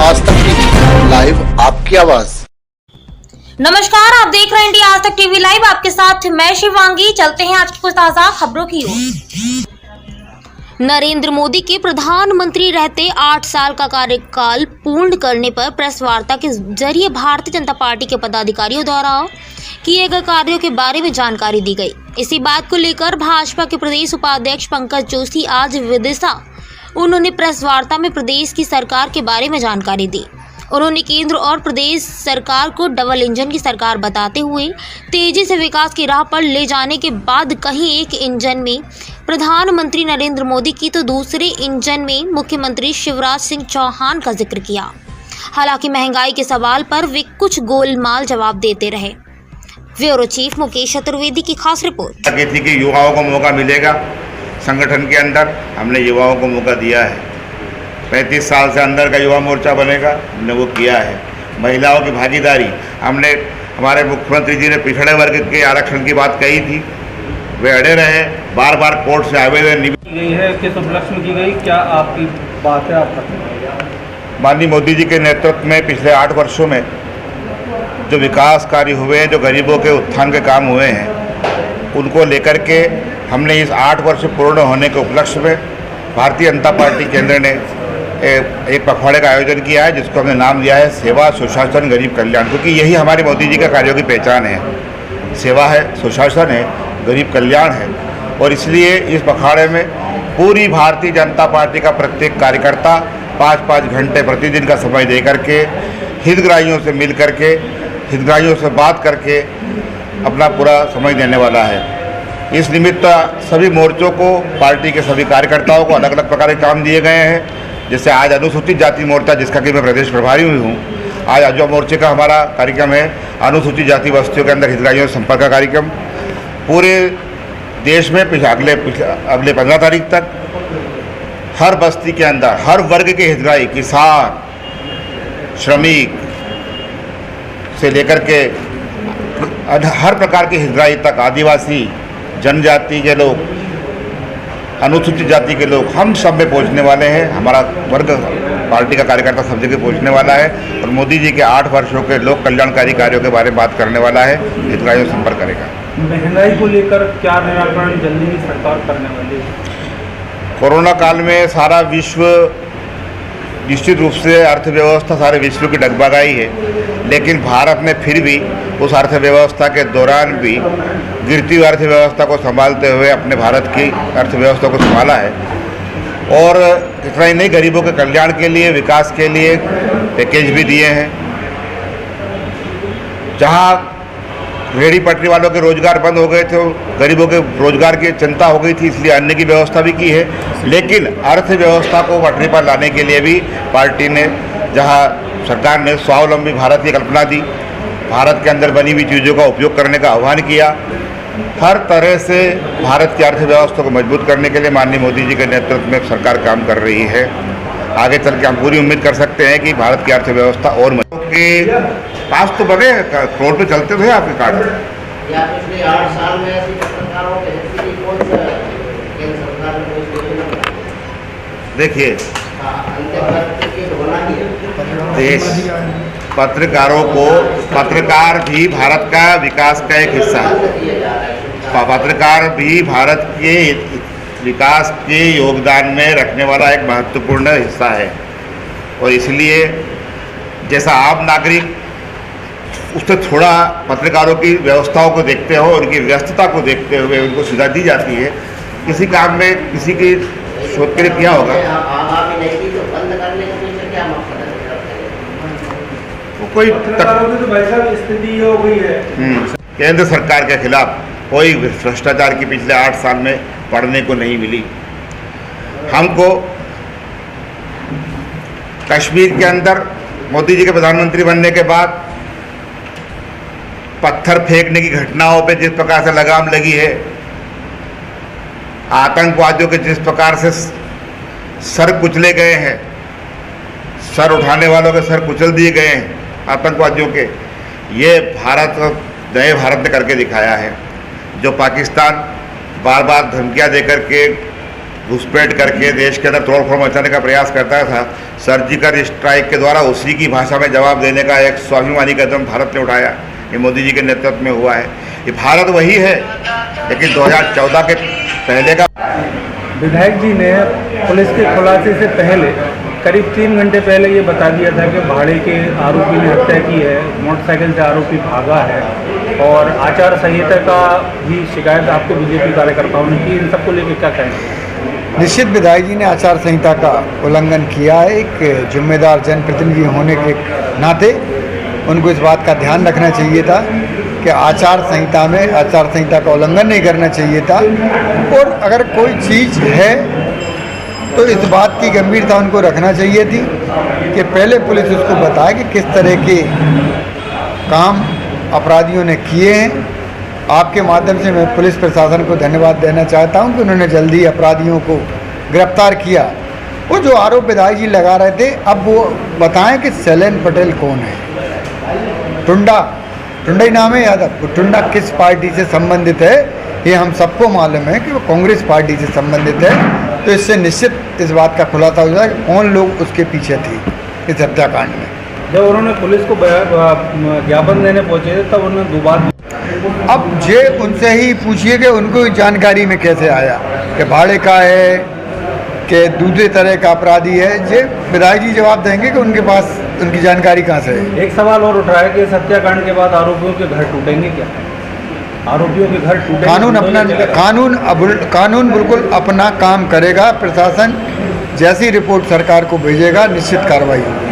आज तक TV live आपकी आवाज। नमस्कार, आप देख रहे हैं इंडिया आज तक टीवी लाइव। आपके साथ मैं शिवांगी। चलते हैं आज की कुछ ताजा खबरों की ओर। नरेंद्र मोदी के प्रधानमंत्री रहते 8 साल का कार्यकाल पूर्ण करने पर प्रेस वार्ता के जरिए भारतीय जनता पार्टी के पदाधिकारियों द्वारा किए गए कार्यों के बारे में जानकारी दी गई। इसी बात को लेकर भाजपा के प्रदेश उपाध्यक्ष पंकज जोशी आज विदिशा उन्होंने प्रेस वार्ता में प्रदेश की सरकार के बारे में जानकारी दी। उन्होंने केंद्र और प्रदेश सरकार को डबल इंजन की सरकार बताते हुए तेजी से विकास की राह पर ले जाने के बाद कहीं एक इंजन में प्रधानमंत्री नरेंद्र मोदी की तो दूसरे इंजन में मुख्यमंत्री शिवराज सिंह चौहान का जिक्र किया। हालांकि महंगाई के सवाल पर वे कुछ गोलमाल जवाब देते रहे। ब्यूरो चीफ मुकेश चतुर्वेदी की खास रिपोर्ट। कि युवाओं को मौका मिलेगा, संगठन के अंदर हमने युवाओं को मौका दिया है। 35 साल से अंदर का युवा मोर्चा बनेगा, हमने वो किया है। महिलाओं की भागीदारी, हमने हमारे मुख्यमंत्री जी ने पिछड़े वर्ग के आरक्षण की बात कही थी, वे अड़े रहे। बार बार कोर्ट से आवेदन गई है, किस उपलक्ष्य में की गई, क्या आपकी बात है आपका? माननीय मोदी जी के नेतृत्व में पिछले 8 वर्षों में जो विकास कार्य हुए हैं, जो गरीबों के उत्थान के काम हुए हैं, उनको लेकर के हमने इस 8 वर्ष पूर्ण होने के उपलक्ष्य में भारतीय जनता पार्टी केंद्र ने एक पखवाड़े का आयोजन किया है, जिसको हमने नाम दिया है सेवा सुशासन गरीब कल्याण। क्योंकि यही हमारी मोदी जी का कार्यों की पहचान है। सेवा है, सुशासन है, गरीब कल्याण है। और इसलिए इस पखवाड़े में पूरी भारतीय जनता पार्टी का प्रत्येक कार्यकर्ता 5-5 घंटे प्रतिदिन का समय दे करके हितग्राहियों से मिल करके, हितग्राहियों से बात करके अपना पूरा समय देने वाला है। इस निमित्त सभी मोर्चों को, पार्टी के सभी कार्यकर्ताओं को अलग अलग प्रकार के काम दिए गए हैं। जैसे आज अनुसूचित जाति मोर्चा, जिसका कि मैं प्रदेश प्रभारी भी हूँ, आज आजवा मोर्चे का हमारा कार्यक्रम है अनुसूचित जाति बस्तियों के अंदर हितग्राहियों से संपर्क का कार्यक्रम। पूरे देश में अगले 15 तारीख तक हर बस्ती के अंदर हर वर्ग के हितग्राही, किसान, श्रमिक से लेकर के हर प्रकार के हितग्राही तक, आदिवासी, जनजाति के लोग, अनुसूचित जाति के लोग, हम सब में पहुंचने वाले हैं। हमारा वर्ग, पार्टी का कार्यकर्ता सब जगह पहुंचने वाला है और मोदी जी के 8 वर्षों के लोक कल्याणकारी कार्यों के बारे में बात करने वाला है, हितग्राहियों से संपर्क करेगा। महंगाई को लेकर क्या निराकरण जल्दी ही सरकार करने वाली है? कोरोना काल में सारा विश्व, निश्चित रूप से अर्थव्यवस्था सारे विश्व की डगमगाई है, लेकिन भारत ने फिर भी उस अर्थव्यवस्था के दौरान भी गिरती हुई अर्थव्यवस्था को संभालते हुए अपने भारत की अर्थव्यवस्था को संभाला है। और इतना ही नहीं, गरीबों के कल्याण के लिए, विकास के लिए पैकेज भी दिए हैं। जहाँ रेहड़ी पटरी वालों के रोजगार बंद हो गए थे, गरीबों के रोजगार की चिंता हो गई थी, इसलिए अन्न की व्यवस्था भी की है। लेकिन अर्थव्यवस्था को पटरी पर लाने के लिए भी पार्टी ने, जहां सरकार ने स्वावलंबी भारत की कल्पना दी, भारत के अंदर बनी हुई चीज़ों का उपयोग करने का आह्वान किया, हर तरह से भारत की अर्थव्यवस्था को मजबूत करने के लिए माननीय मोदी जी के नेतृत्व में सरकार काम कर रही है। आगे चल के हम पूरी उम्मीद कर सकते हैं कि भारत की अर्थव्यवस्था और मजबूत के पास तो बने, रोड पे चलते थे आपके कार्ड। पिछले 8 साल में ऐसी सरकारों के कौन सा केंद्र सरकार ने देखिए, देश पत्रकारों को, पत्रकार भी भारत का विकास का एक हिस्सा है। पत्रकार भी भारत के विकास के योगदान में रखने वाला एक महत्वपूर्ण हिस्सा है। और इसलिए जैसा आम नागरिक उससे थोड़ा पत्रकारों की व्यवस्थाओं को देखते हो, उनकी व्यस्तता को देखते हुए उनको सुविधा दी जाती है। किसी काम में किसी की शोध के लिए किया होगा, कोई स्थिति हो गई है केंद्र सरकार के खिलाफ कोई भ्रष्टाचार की पिछले 8 साल में पढ़ने को नहीं मिली। हमको कश्मीर के अंदर मोदी जी के प्रधानमंत्री बनने के बाद पत्थर फेंकने की घटनाओं पे जिस प्रकार से लगाम लगी है, आतंकवादियों के जिस प्रकार से सर कुचले गए हैं, सर उठाने वालों के सर कुचल दिए गए हैं आतंकवादियों के, ये भारत, नए भारत ने करके दिखाया है। जो पाकिस्तान बार बार धमकियां देकर के घुसपैठ करके देश के अंदर तोड़फोड़ मचाने का प्रयास करता था, सर्जिकल स्ट्राइक के द्वारा उसी की भाषा में जवाब देने का एक स्वाभिमानी कदम भारत ने उठाया। ये मोदी जी के नेतृत्व में हुआ है। ये भारत वही है लेकिन 2014 के पहले का। विधायक जी ने पुलिस के खुलासे से पहले करीब 3 घंटे पहले ये बता दिया था कि भाड़े के आरोपी ने हत्या की है, मोटरसाइकिल से आरोपी भागा है और आचार संहिता का भी शिकायत आपके बीजेपी कार्यकर्ताओं ने की। इन सबको लेकर क्या कहेंगे? निश्चित विधायक जी ने आचार संहिता का उल्लंघन किया है। एक जिम्मेदार जनप्रतिनिधि होने के नाते उनको इस बात का ध्यान रखना चाहिए था कि आचार संहिता का उल्लंघन नहीं करना चाहिए था। और अगर कोई चीज़ है तो इस बात की गंभीरता उनको रखना चाहिए थी कि पहले पुलिस उसको बताए कि किस तरह के काम अपराधियों ने किए हैं। आपके माध्यम से मैं पुलिस प्रशासन को धन्यवाद देना चाहता हूं कि उन्होंने जल्दी अपराधियों को गिरफ्तार किया। वो जो आरोप विधायक जी लगा रहे थे, अब वो बताएं कि शैलेन पटेल कौन है। टुंडा ही नाम है यादव। वो टुंडा किस पार्टी से संबंधित है ये हम सबको मालूम है कि वो कांग्रेस पार्टी से संबंधित है। तो इससे निश्चित इस बात का खुलासा हो जाए कि कौन लोग उसके पीछे थे इस हत्याकांड में। जब उन्होंने पुलिस को ज्ञापन देने पहुंचे थे तब उन्होंने 2 बार। अब जे उनसे ही पूछिए कि उनको जानकारी में कैसे आया कि भाड़े का है कि दूसरे तरह का अपराधी है। जे विधायक जी जवाब देंगे कि उनके पास उनकी जानकारी कहाँ से है। एक सवाल और उठ रहा है कि इस हत्याकांड के बाद आरोपियों के घर टूटेंगे क्या? आरोपियों के घर टूटेंगे? कानून बिल्कुल अपना काम करेगा। प्रशासन जैसी रिपोर्ट सरकार को भेजेगा निश्चित कार्रवाई होगी।